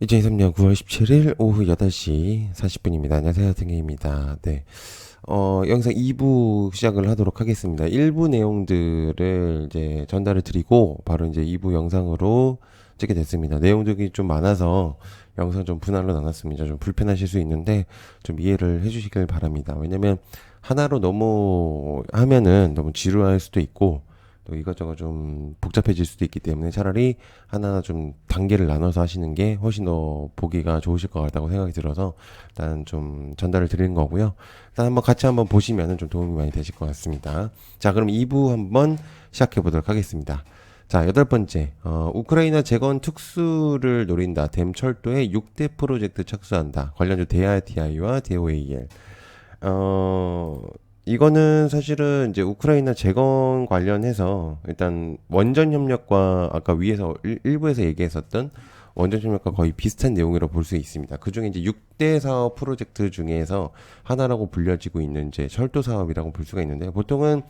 2023년 9월 17일 오후 8시 40분입니다. 안녕하세요. 등혜입니다. 네. 영상 2부 시작을 하도록 하겠습니다. 1부 내용들을 이제 전달을 드리고 바로 이제 2부 영상으로 찍게 됐습니다. 내용들이 좀 많아서 영상 좀 분할로 나눴습니다. 좀 불편하실 수 있는데 좀 이해를 해주시길 바랍니다. 왜냐면 하나로 너무 하면은 너무 지루할 수도 있고 또 이것저것 좀 복잡해질 수도 있기 때문에 차라리 하나 좀 단계를 나눠서 하시는 게 훨씬 더 보기가 좋으실 것 같다고 생각이 들어서 일단 좀 전달을 드리는 거고요. 일단 한번 같이 한번 보시면 좀 도움이 많이 되실 것 같습니다. 자, 그럼 2부 한번 시작해 보도록 하겠습니다. 자, 여덟 번째, 우크라이나 재건 특수를 노린다. 댐철도에 6대 프로젝트 착수한다. 관련주 DRTI와 DOAL. 이거는 사실은 이제 우크라이나 재건 관련해서 일단 원전 협력과 아까 위에서 일부에서 얘기했었던 원전 협력과 거의 비슷한 내용이라고 볼 수 있습니다. 그 중에 이제 6대 사업 프로젝트 중에서 하나라고 불려지고 있는 이제 철도 사업이라고 볼 수가 있는데 보통은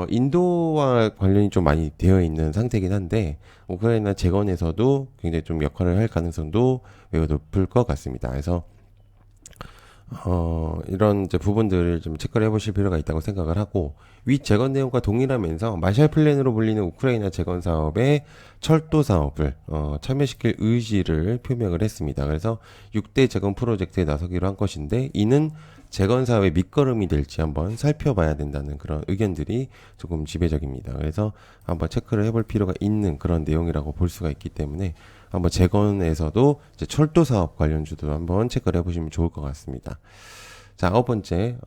인도와 관련이 좀 많이 되어 있는 상태이긴 한데 우크라이나 재건에서도 굉장히 좀 역할을 할 가능성도 매우 높을 것 같습니다. 그래서 이런 이제 부분들을 좀 체크를 해보실 필요가 있다고 생각을 하고, 위 재건 내용과 동일하면서 마샬 플랜으로 불리는 우크라이나 재건 사업에 철도 사업을 참여시킬 의지를 표명을 했습니다. 그래서 6대 재건 프로젝트에 나서기로 한 것인데, 이는 재건 사업의 밑거름이 될지 한번 살펴봐야 된다는 그런 의견들이 조금 지배적입니다. 그래서 한번 체크를 해볼 필요가 있는 그런 내용이라고 볼 수가 있기 때문에 한번 재건에서도 이제 철도 사업 관련주도 한번 체크를 해보시면 좋을 것 같습니다. 자, 아홉 번째,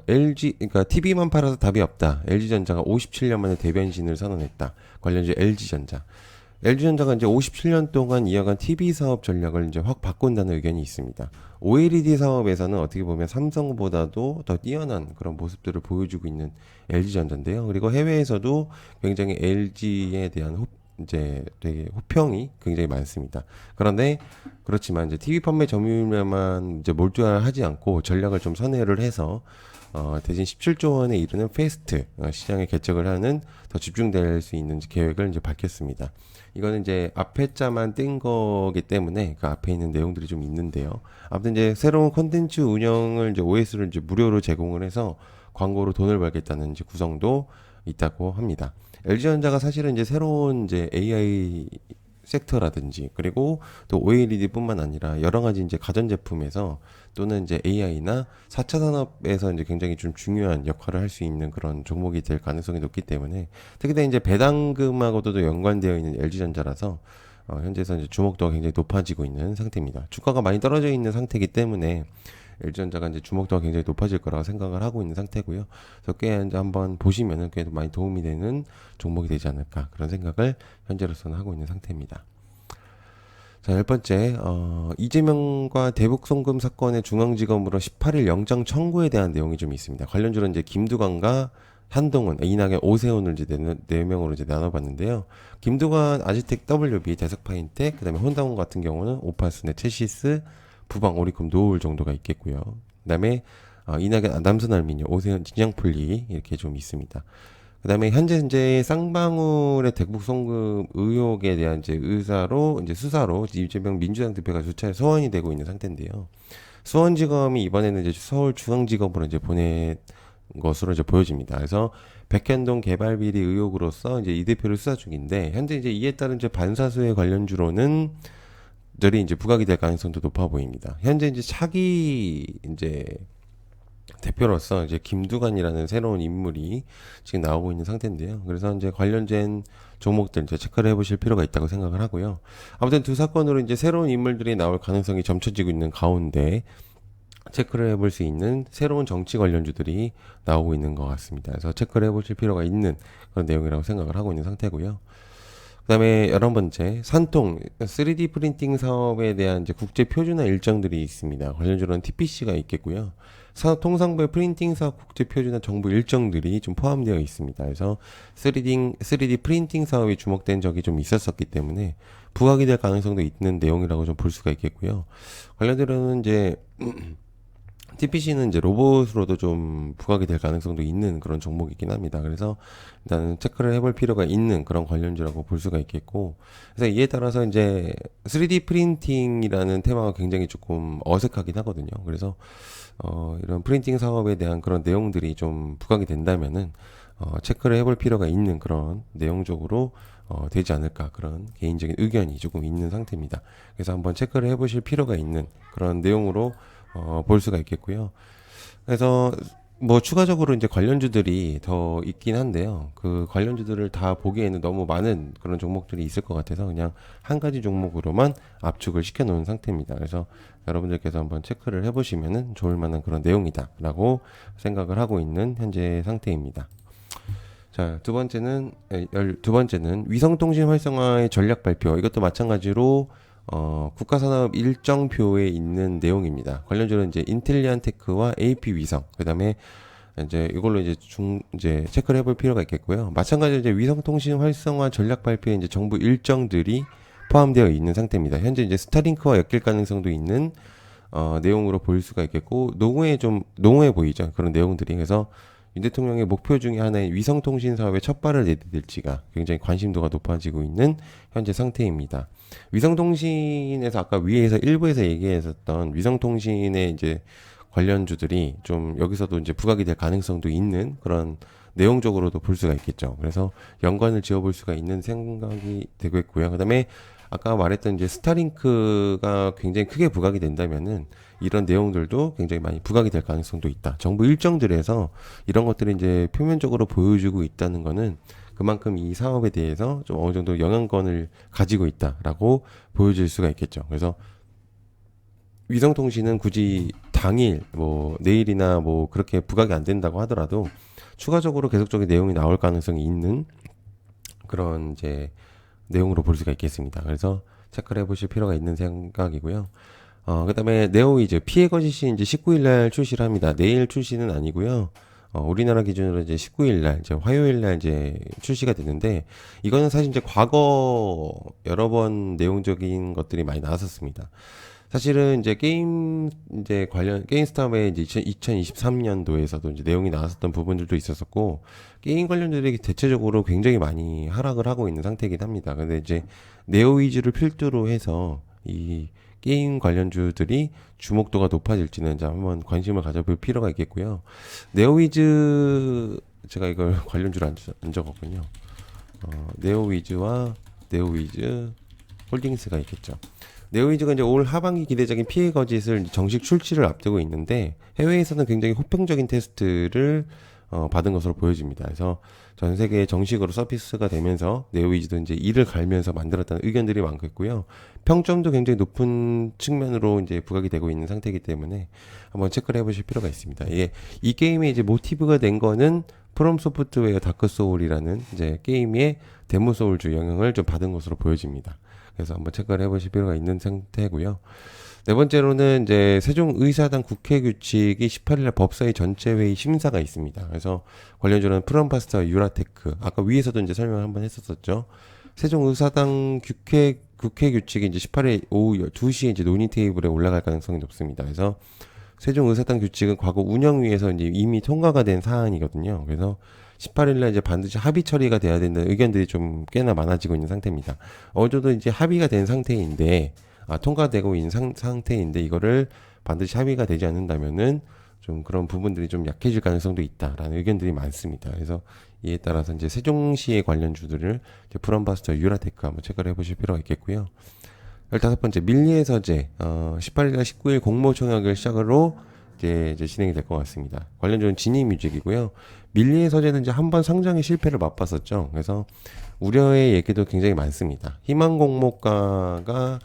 LG, 그러니까 TV만 팔아서 답이 없다. LG전자가 57년 만에 대변신을 선언했다. 관련주 LG전자. LG전자가 이제 57년 동안 이어간 TV 사업 전략을 이제 확 바꾼다는 의견이 있습니다. OLED 사업에서는 어떻게 보면 삼성보다도 더 뛰어난 그런 모습들을 보여주고 있는 LG전자인데요. 그리고 해외에서도 굉장히 LG에 대한 이제 되게 호평이 굉장히 많습니다. 그런데 그렇지만 이제 TV 판매 점유율만 이제 몰두하지 않고 전략을 좀 선회를 해서 대신 17조 원에 이르는 페이스트 시장에 개척을 하는 더 집중될 수 있는 계획을 이제 밝혔습니다. 이거는 이제 앞에 자만 뜬 거기 때문에 그 앞에 있는 내용들이 좀 있는데요. 아무튼 이제 새로운 콘텐츠 운영을 이제 OS를 이제 무료로 제공을 해서 광고로 돈을 벌겠다는 이제 구성도 있다고 합니다. LG전자가 사실은 이제 새로운 이제 AI 섹터라든지 그리고 또 OLED뿐만 아니라 여러 가지 이제 가전제품에서 또는 이제 AI나 4차 산업에서 이제 굉장히 좀 중요한 역할을 할 수 있는 그런 종목이 될 가능성이 높기 때문에 특히 이제 배당금하고도 연관되어 있는 LG전자라서 현재에서 이제 주목도가 굉장히 높아지고 있는 상태입니다. 주가가 많이 떨어져 있는 상태이기 때문에 LG전자가 이제 주목도가 굉장히 높아질 거라고 생각을 하고 있는 상태고요. 그래서 꽤 이제 한번 보시면은 꽤 많이 도움이 되는 종목이 되지 않을까 그런 생각을 현재로서는 하고 있는 상태입니다. 자, 열 번째, 이재명과 대북송금 사건의 중앙지검으로 18일 영장 청구에 대한 내용이 좀 있습니다. 관련주로 이제 김두관과 한동훈, 이낙연, 오세훈을 이제 네 명으로 이제 나눠봤는데요. 김두관, 아지텍, WB, 대석파인텍, 그다음에 혼다운 같은 경우는 오파스네, 체시스, 부방, 오리콤, 노을 정도가 있겠고요. 그다음에 이낙연, 남선알미니오, 오세훈, 진양폴리 이렇게 좀 있습니다. 그다음에 현재 이제 쌍방울의 대북 송금 의혹에 대한 이제 의사로 이제 수사로 이재명 민주당 대표가 수차례 소환이 되고 있는 상태인데요. 수원지검이 이번에는 이제 서울중앙지검으로 이제 보낸 것으로 이제 보여집니다. 그래서 백현동 개발 비리 의혹으로서 이제 이 대표를 수사 중인데 현재 이제 이에 따른 이제 반사수의 관련주로는 들이 이제 부각이 될 가능성도 높아 보입니다. 현재 이제 차기 이제 대표로서 이제 김두관이라는 새로운 인물이 지금 나오고 있는 상태인데요. 그래서 이제 관련된 종목들 이제 체크를 해보실 필요가 있다고 생각을 하고요. 아무튼 두 사건으로 이제 새로운 인물들이 나올 가능성이 점쳐지고 있는 가운데 체크를 해볼 수 있는 새로운 정치 관련주들이 나오고 있는 것 같습니다. 그래서 체크를 해보실 필요가 있는 그런 내용이라고 생각을 하고 있는 상태고요. 그다음에 11번째 산통 3D 프린팅 사업에 대한 이제 국제 표준화 일정들이 있습니다. 관련주로는 TPC가 있겠고요. 산업통상부의 프린팅 사업 국제 표준화 정부 일정들이 좀 포함되어 있습니다. 그래서 3D 프린팅 사업이 주목된 적이 좀 있었었기 때문에 부각이 될 가능성도 있는 내용이라고 좀 볼 수가 있겠고요. 관련주로는 이제 TPC는 이제 로봇으로도 좀 부각이 될 가능성도 있는 그런 종목이긴 합니다. 그래서 일단은 체크를 해볼 필요가 있는 그런 관련주라고 볼 수가 있겠고, 그래서 이에 따라서 이제 3D 프린팅이라는 테마가 굉장히 조금 어색하긴 하거든요. 그래서 이런 프린팅 사업에 대한 그런 내용들이 좀 부각이 된다면은 체크를 해볼 필요가 있는 그런 내용적으로 되지 않을까, 그런 개인적인 의견이 조금 있는 상태입니다. 그래서 한번 체크를 해보실 필요가 있는 그런 내용으로 볼 수가 있겠고요. 그래서 뭐 추가적으로 이제 관련주들이 더 있긴 한데요. 그 관련주들을 다 보기에는 너무 많은 그런 종목들이 있을 것 같아서 그냥 한 가지 종목으로만 압축을 시켜 놓은 상태입니다. 그래서 여러분들께서 한번 체크를 해보시면은 좋을 만한 그런 내용이다라고 생각을 하고 있는 현재 상태입니다. 자, 두 번째는 위성통신 활성화의 전략 발표. 이것도 마찬가지로 국가산업 일정표에 있는 내용입니다. 관련주는 이제 인텔리안테크와 AP 위성, 그다음에 이제 이걸로 이제 체크를 해볼 필요가 있겠고요. 마찬가지로 이제 위성통신 활성화 전략 발표에 이제 정부 일정들이 포함되어 있는 상태입니다. 현재 이제 스타링크와 엮일 가능성도 있는 내용으로 볼 수가 있겠고, 농후해 보이죠, 그런 내용들이. 그래서 윤 대통령의 목표 중에 하나인 위성통신 사업에 첫 발을 내딛을지가 굉장히 관심도가 높아지고 있는 현재 상태입니다. 위성통신에서 아까 위에서 일부에서 얘기했었던 위성통신의 이제 관련주들이 좀 여기서도 이제 부각이 될 가능성도 있는 그런 내용적으로도 볼 수가 있겠죠. 그래서 연관을 지어볼 수가 있는 생각이 되고 있고요. 그다음에 아까 말했던 이제 스타링크가 굉장히 크게 부각이 된다면은 이런 내용들도 굉장히 많이 부각이 될 가능성도 있다. 정부 일정들에서 이런 것들이 이제 표면적으로 보여주고 있다는 거는 그만큼 이 사업에 대해서 좀 어느 정도 영향권을 가지고 있다라고 보여질 수가 있겠죠. 그래서 위성통신은 굳이 당일, 뭐 내일이나 뭐 그렇게 부각이 안 된다고 하더라도 추가적으로 계속적인 내용이 나올 가능성이 있는 그런 이제 내용으로 볼 수가 있겠습니다. 그래서 체크를 해보실 필요가 있는 생각이고요. 그 다음에 네오위즈 피해 거짓이 이제 19일날 출시를 합니다. 내일 출시는 아니고요. 우리나라 기준으로 이제 19일날, 이제 화요일날 이제 출시가 되는데, 이거는 사실 이제 과거 여러 번 내용적인 것들이 많이 나왔었습니다. 사실은 이제 게임 스타의 이제 2023년도에서도 이제 내용이 나왔었던 부분들도 있었었고, 게임 관련들이 대체적으로 굉장히 많이 하락을 하고 있는 상태이긴 합니다. 근데 이제 네오위즈를 필두로 해서 이 게임 관련주들이 주목도가 높아질지는 이제 한번 관심을 가져볼 필요가 있겠고요. 네오위즈, 제가 이걸 관련주로 안 적었군요. 네오위즈와 네오위즈 홀딩스가 있겠죠. 네오위즈가 이제 올 하반기 기대적인 피해 거짓을 정식 출시를 앞두고 있는데, 해외에서는 굉장히 호평적인 테스트를 받은 것으로 보여집니다. 그래서 전 세계에 정식으로 서비스가 되면서 네오위즈도 이제 이를 갈면서 만들었다는 의견들이 많겠고요. 평점도 굉장히 높은 측면으로 이제 부각이 되고 있는 상태이기 때문에 한번 체크를 해보실 필요가 있습니다. 이 게임의 이제 모티브가 된 거는 프롬 소프트웨어 다크 소울이라는 이제 게임의 데모 소울주 영향을 좀 받은 것으로 보여집니다. 그래서 한번 체크를 해보실 필요가 있는 상태고요. 네 번째로는 이제 세종의사당 국회 규칙이 18일날 법사위 전체회의 심사가 있습니다. 그래서 관련주는 프롬파스타와 유라테크, 아까 위에서도 이제 설명을 한번 했었었죠. 세종의사당 국회 규칙이 이제 18일 오후 2시에 이제 논의 테이블에 올라갈 가능성이 높습니다. 그래서 세종의사당 규칙은 과거 운영위에서 이제 이미 통과가 된 사안이거든요. 그래서 18일날 이제 반드시 합의 처리가 돼야 된다는 의견들이 좀 꽤나 많아지고 있는 상태입니다. 어느 정도 이제 합의가 된 상태인데, 통과되고 있는 상태인데 이거를 반드시 합의가 되지 않는다면은 좀 그런 부분들이 좀 약해질 가능성도 있다라는 의견들이 많습니다. 그래서 이에 따라서 이제 세종시의 관련주들을 이제 프롬바스터 유라테크 한번 체크를 해보실 필요가 있겠고요. 15번째 밀리의 서재, 18일과 19일 공모청약을 시작으로 이제 진행이 될 것 같습니다. 관련주는 지니뮤직이고요. 밀리의 서재는 이제 한번 상장의 실패를 맛봤었죠. 그래서 우려의 얘기도 굉장히 많습니다. 희망 공모가가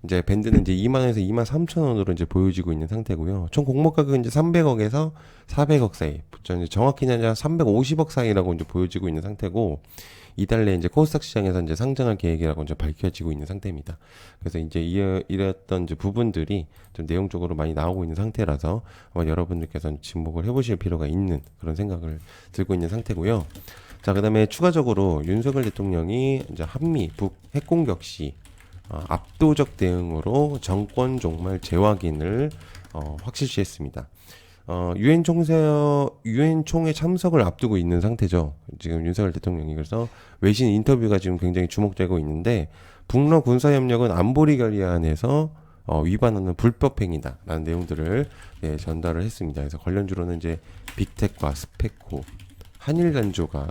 이제 밴드는 이제 2만원에서 2만 3천원으로 이제 보여지고 있는 상태고요. 총 공모 가격은 이제 300억에서 400억 사이, 정확히는 아니라 350억 사이라고 이제 보여지고 있는 상태고, 이달 내에 이제 코스닥 시장에서 이제 상장할 계획이라고 이제 밝혀지고 있는 상태입니다. 그래서 이제 이랬던 이제 부분들이 좀 내용적으로 많이 나오고 있는 상태라서 아마 여러분들께서 지목을 해보실 필요가 있는 그런 생각을 들고 있는 상태고요. 자, 그다음에 추가적으로 윤석열 대통령이 이제 한미 북 핵공격 시 압도적 대응으로 정권 종말 재확인을 확실시했습니다. 유엔 총회 참석을 앞두고 있는 상태죠. 지금 윤석열 대통령이. 그래서 외신 인터뷰가 지금 굉장히 주목되고 있는데, 북러 군사협력은 안보리 결의안에서 위반하는 불법 행위다라는 내용들을 전달을 했습니다. 그래서 관련주로는 이제 빅텍과 스페코, 한일 간조가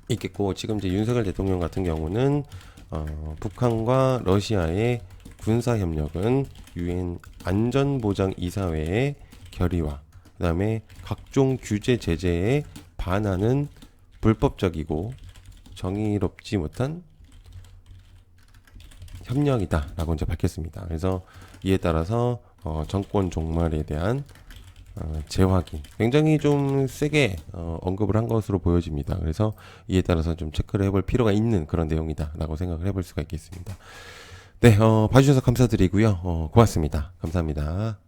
있겠고, 지금 이제 윤석열 대통령 같은 경우는 북한과 러시아의 군사협력은 유엔 안전보장이사회의 결의와 그다음에 각종 규제 제재에 반하는 불법적이고 정의롭지 못한 협력이다라고 이제 밝혔습니다. 그래서 이에 따라서 정권 종말에 대한 재확인 굉장히 좀 세게 언급을 한 것으로 보여집니다. 그래서 이에 따라서 좀 체크를 해볼 필요가 있는 그런 내용이다라고 생각을 해볼 수가 있겠습니다. 네, 봐주셔서 감사드리고요. 고맙습니다. 감사합니다.